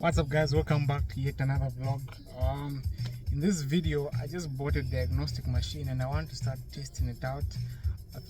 What's up guys, welcome back to yet another vlog. In this video I just bought a diagnostic machine and I want to start testing it out.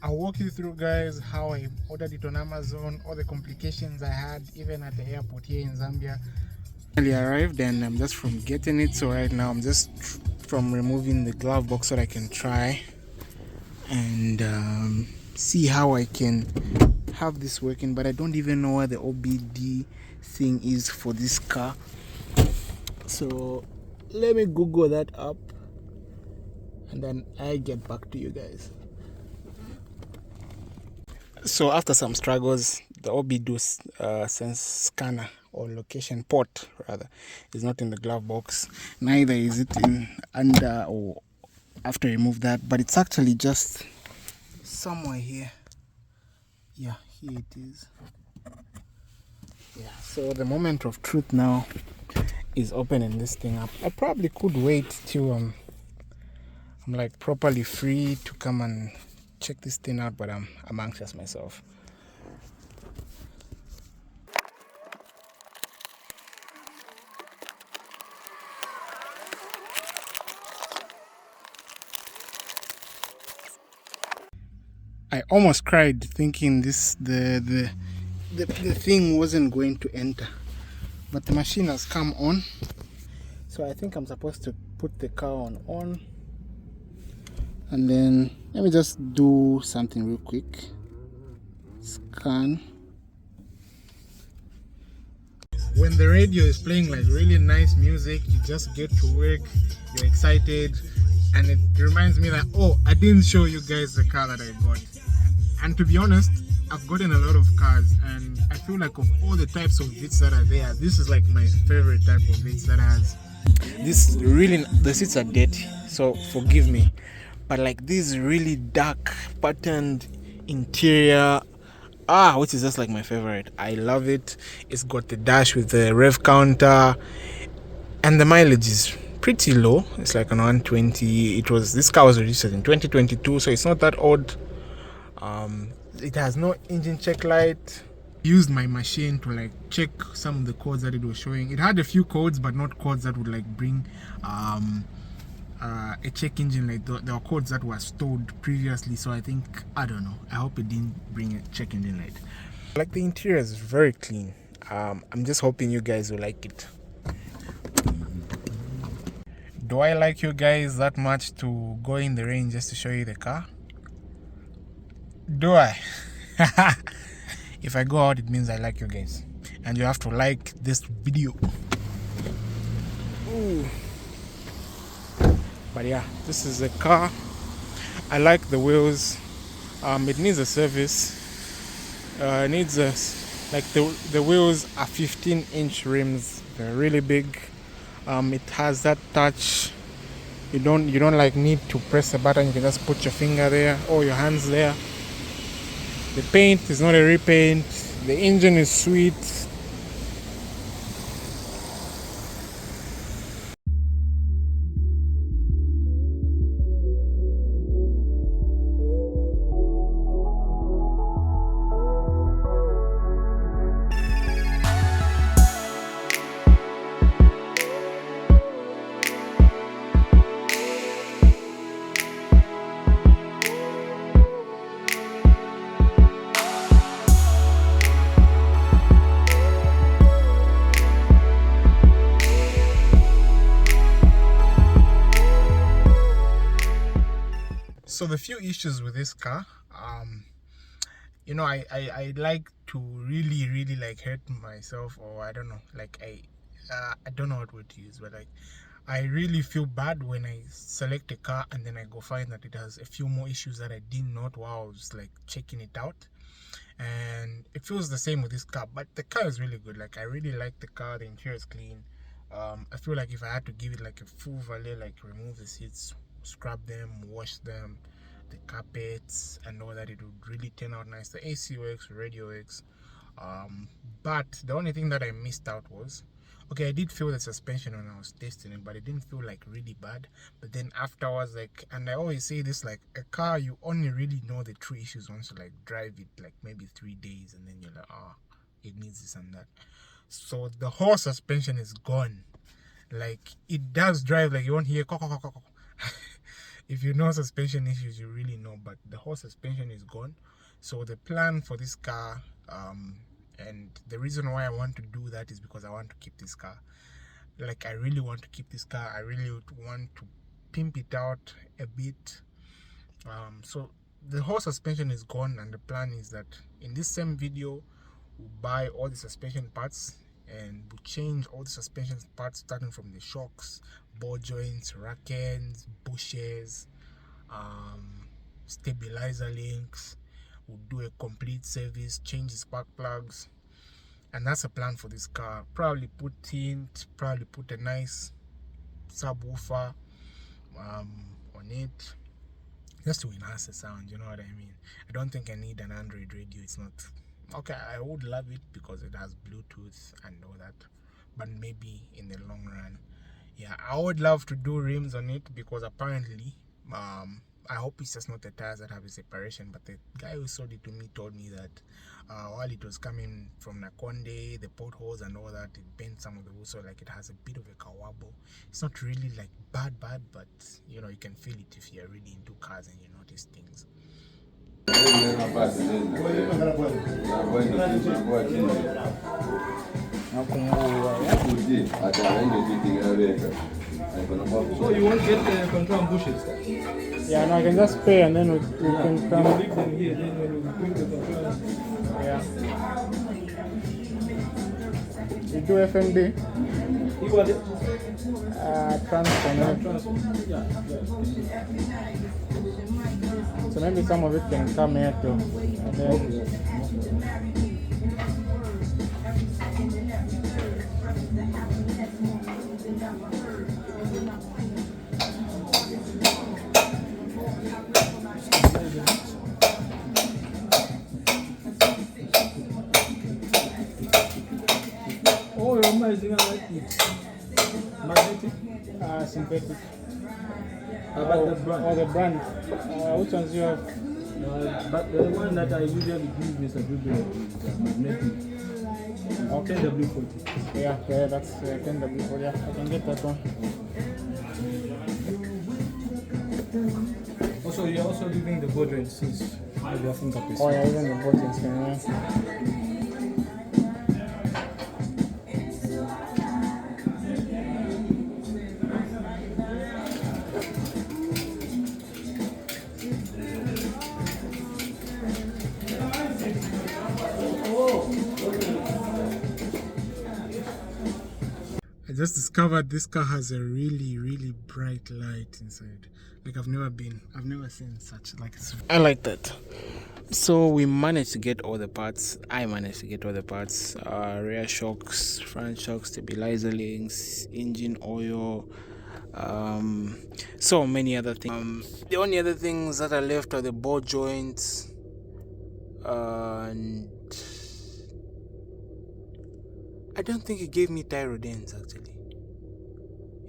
I'll walk you through guys how I ordered it on Amazon, all the complications I had even at the airport here in Zambia. I arrived and I'm just from getting it, so right now I'm just from removing the glove box so that I can try and see how I can have this working, but I don't even know where the OBD thing is for this car, so let me Google that up and then I get back to you guys. So after some struggles, the OBD sense scanner or location port rather is not in the glove box, neither is it in under or after I remove that, but it's actually just somewhere here. Yeah, here it is. Yeah, so the moment of truth now is opening this thing up. I probably could wait till I'm like properly free to come and check this thing out, but I'm anxious myself. I almost cried thinking the thing wasn't going to enter, but the machine has come on, so I think I'm supposed to put the car on and then let me just do something real quick. Scan. When the radio is playing like really nice music, you just get to work, you're excited, and it reminds me that, oh, I didn't show you guys the car that I got. And to be honest, I've gotten a lot of cars, and I feel like of all the types of Vitz that are there, this is like my favorite type of Vitz that has this really, the seats are dirty, so forgive me, but like this really dark patterned interior, which is just like my favorite. I love it. It's got the dash with the rev counter, and the mileage is pretty low. It's like an 120. This car was registered in 2022, so it's not that old. It has no engine check light. Used my machine to like check some of the codes that it was showing. It had a few codes, but not codes that would like bring a check engine light. There were codes that were stored previously, so I think, I don't know, I hope it didn't bring a check engine light. Like, the interior is very clean. I'm just hoping you guys will like it. Do I like you guys that much to go in the rain just to show you the car? Do I? If I go out, it means I like you guys, and you have to like this video. Ooh. But yeah, this is the car. I like the wheels. It needs a service. It needs a, like the wheels are 15-inch rims. They're really big. It has that touch. You don't like need to press a button. You can just put your finger there or your hands there. The paint is not a repaint. The engine is sweet. So the few issues with this car, I like to really like hurt myself, or I don't know, like I don't know what word to use, but like I really feel bad when I select a car and then I go find that it has a few more issues that I didn't note while I was like checking it out. And it feels the same with this car, but the car is really good. Like, I really like the car. The interior is clean. I feel like if I had to give it like a full valet, like remove the seats, scrub them, wash them, the carpets and all that, it would really turn out nice. The AC works, radio works, but the only thing that I missed out was, okay, I did feel the suspension when I was testing it, but it didn't feel like really bad. But then afterwards, like, and I always say this, like, a car, you only really know the true issues once you like drive it like maybe 3 days, and then you're like, it needs this and that. So the whole suspension is gone. Like, it does drive, like you won't hear if you know suspension issues, you really know, but the whole suspension is gone. So the plan for this car, and the reason why I want to do that is because I want to keep this car. Like, I really want to keep this car. I really want to pimp it out a bit. So the whole suspension is gone, and the plan is that in this same video we'll buy all the suspension parts and we'll change all the suspension parts, starting from the shocks, ball joints, rack ends, bushes, stabilizer links. We'll do a complete service, change the spark plugs, and that's a plan for this car. Probably put tint, probably put a nice subwoofer on it, just to enhance the sound, you know what I mean. I don't think I need an Android radio. It's not okay. I would love it because it has Bluetooth and all that, but maybe in the long run, yeah, I would love to do rims on it, because apparently I hope it's just not the tires that have a separation, but the guy who sold it to me told me that while it was coming from Nakonde, the potholes and all that, it bent some of the wood, so like it has a bit of a kawabo. It's not really like bad, but you know, you can feel it if you're really into cars and you notice things. So you won't get the control bushes? Yeah, no, I can just pay and then we can come. You leave them here, then when you bring the control. Yeah. You do FNB? You want it? Transfer. Yeah. So maybe some of it can come here too. And then Oh, you're amazing. I like it. Magnetic? synthetic. About the brand. Oh, the brand. Which ones do you have? But the one that I usually use is a magnetic. Okay. 10W40. Yeah, that's 10W4. Yeah, I can get that one. Also, you're also leaving the border and since your fingerprints. Oh yeah, even the buttons can, yeah. I just discovered this car has a really bright light inside. Like I've never seen such, like, I like that. So we managed to get all the parts. I managed to get all the parts. Rear shocks, front shocks, stabilizer links, engine oil, so many other things. The only other things that are left are the ball joints, and I don't think he gave me thyroid ends actually.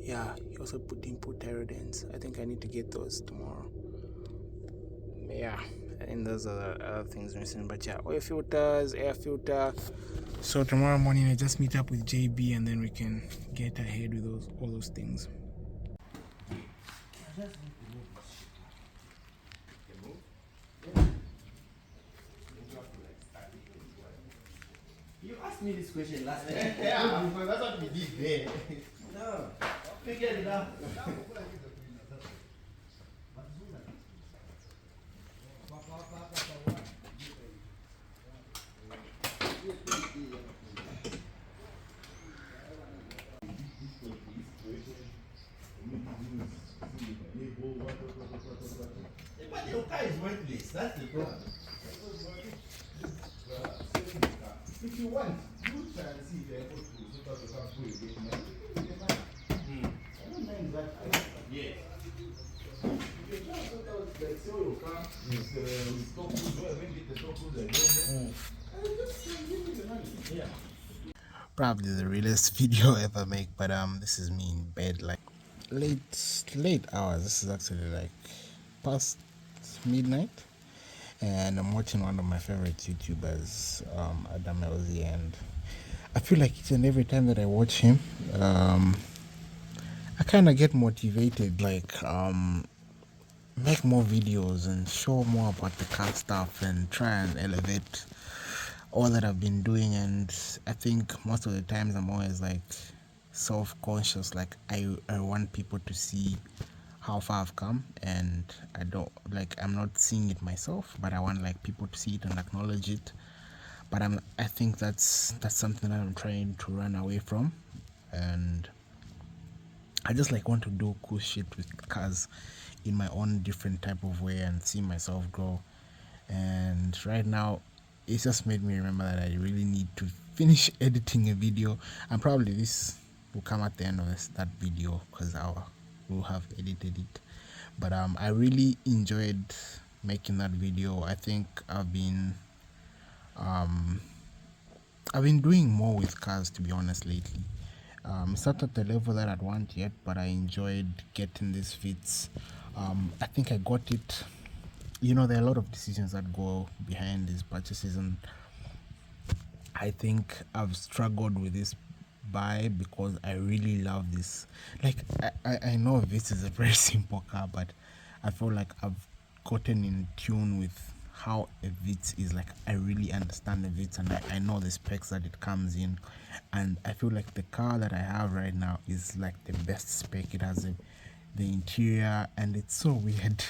Yeah, he also put thyroid ends. I think I need to get those tomorrow. Yeah, I think those are the other things missing. But yeah, oil filters, air filter. So tomorrow morning I just meet up with JB and then we can get ahead with all those things. You asked me this question last time. Yeah, because that's what we did there. No, figure it out. But your car is worthless, that's the problem. If you want, you try and see if you're able to sort out the car for you again. I don't mind that. Yes. If you try to sort out, like, sell your car with stock goods, when you get the stock goods, just give me the money. Yeah. Probably the realest video I ever make, but this is me in bed, like late hours. This is actually like past midnight, and I'm watching one of my favorite YouTubers, Adam LZ, and I feel like each and every time that I watch him, I kind of get motivated, like make more videos and show more about the car stuff and try and elevate all that I've been doing. And I think most of the times I'm always like self-conscious, like I want people to see how far I've come, and I don't like, I'm not seeing it myself, but I want like people to see it and acknowledge it. But I think that's something that I'm trying to run away from. And I just like want to do cool shit with cars in my own different type of way and see myself grow. And right now, it's just made me remember that I really need to finish editing a video, and probably this will come at the end of that video because I will have edited it. But I really enjoyed making that video. I think I've been doing more with cars, to be honest, lately. It's not at the level that I'd want yet, but I enjoyed getting this Vitz. I think I got it. You know, there are a lot of decisions that go behind these purchases, and I think I've struggled with this buy because I really love this. Like, I know this is a very simple car, but I feel like I've gotten in tune with how a Vitz is. Like, I really understand the Vitz, and I know the specs that it comes in, and I feel like the car that I have right now is like the best spec. It has the interior, and it's so weird.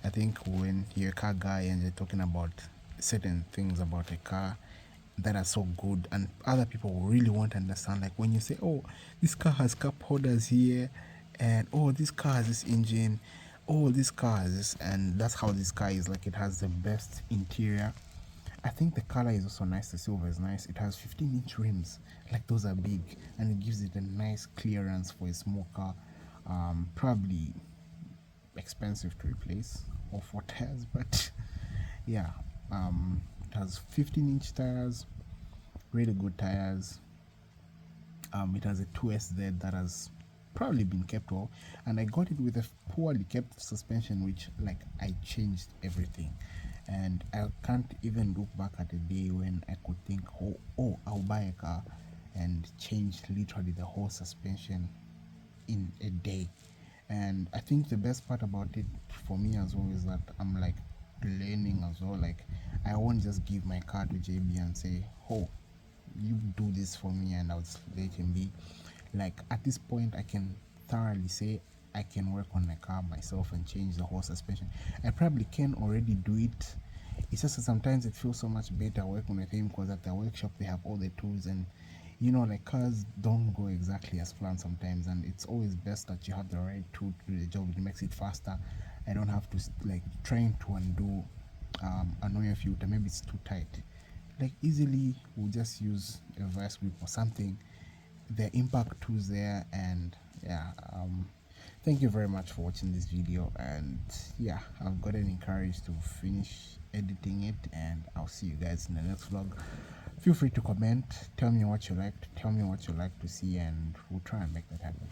I think when you're a car guy and you're talking about certain things about a car that are so good, and other people really won't understand, like when you say, oh, this car has cup holders here, and oh, this car has this engine, oh, this car has this, and that's how this car is. Like, it has the best interior. I think the color is also nice. The silver is nice. It has 15-inch rims, like those are big, and it gives it a nice clearance for a small car. Probably expensive to replace or for tires, but yeah. It has 15-inch tires, really good tires. It has a 2SZ that has probably been kept well, and I got it with a poorly kept suspension, which, like, I changed everything. And I can't even look back at a day when I could think, oh, I'll buy a car, and change literally the whole suspension in a day. And I think the best part about it for me as well is that I'm like learning as well. Like, I won't just give my car to JB and say, oh, you do this for me, and I'll just let him be. Like, at this point, I can thoroughly say I can work on my car myself and change the whole suspension. I probably can already do it. It's just that sometimes it feels so much better working with him, because at the workshop they have all the tools, and you know, like, cars don't go exactly as planned sometimes, and it's always best that you have the right tool to do the job. It makes it faster. I don't have to like trying to undo an oil filter. Maybe it's too tight. Like, easily we'll just use a vice grip or something. The impact tools there, and yeah. Thank you very much for watching this video, and yeah, I've gotten encouraged to finish editing it, and I'll see you guys in the next vlog. Feel free to comment, tell me what you liked, tell me what you like to see, and we'll try and make that happen.